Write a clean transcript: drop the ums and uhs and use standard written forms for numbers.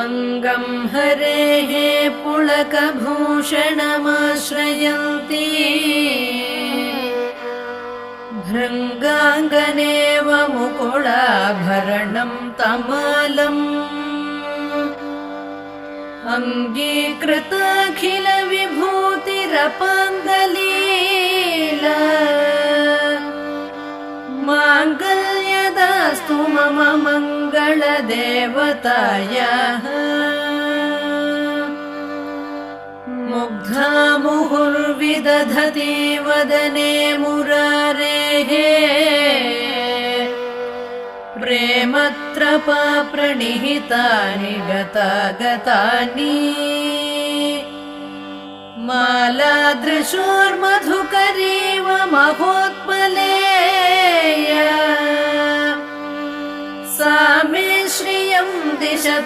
अङ्गं हरेः पुलकभूषणमाश्रयन्ती भृङ्गाङ्गनेव मुकुलाभरणं तमालम् अङ्गीकृताखिलविभूतिरपाङ्गलीला माङ्गल्यदास्तु मम मङ्गलदेवतायाः मुग्धा मुहुर्विदधति वदने मुरारेः प्रेमत्रपा प्रणिहितानि गतागतानि मालादृशोर्मधुकरीव महोत्पलेया सा मे श्रियं दिशतु।